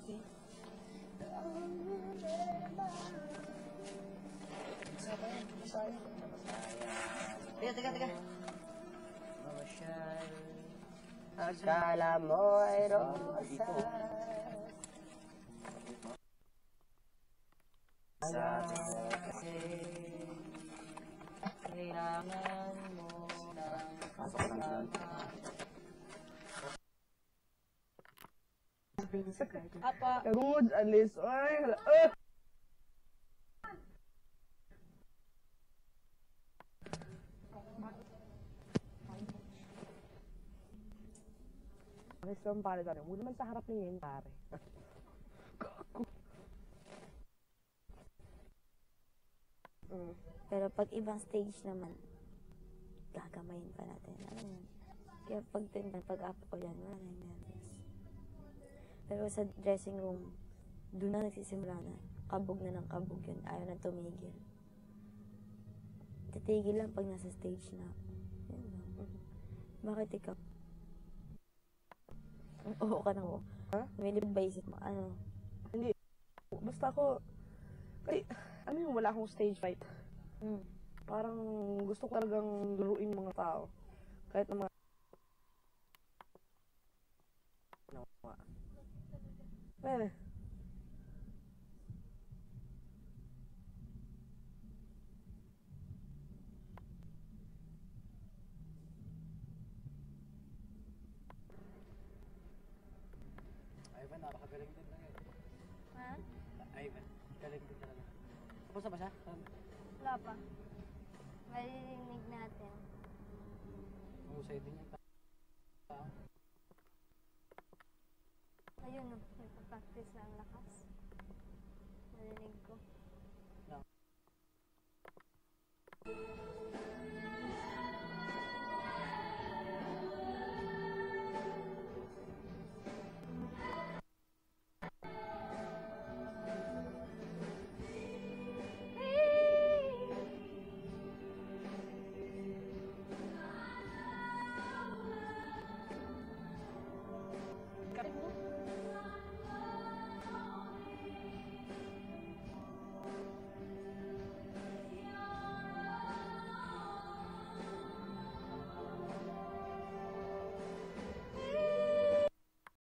Teka. Akala mo ay rosas. Sabi mo kasi kailangan mo ng kasama. Apa? Kagungod, alis. Ay, hala. Alis lang pare tayo. Huwag naman sa harap niya yun, pare. Pero pag ibang stage naman, gagamayin pa natin. Ano yun? Kaya pag-up ko yan, wala na yung nervous. Pero sa dressing room, doon na nagsisimula na. Kabog na ng kabog yun. Ayaw na tumigil. Titigil lang pag nasa stage na. Yun lang. Bakit ikaw? Oo ka na, oo. Ha? May libang ba isip mo? Ano? Hindi. Basta ako, kasi, ano yung wala akong stage fright. Parang gusto ko talagang laruin mga tao. Kahit na mga... Pwede. Ivan, napakagaling din talaga. Ha? Ivan, galing din talaga. Tapos na ba siya? Wala pa. Maririnig natin. Mahusay din yung tao. Ayun, no. Nagpa-practice na ang lakas. Narinig ko.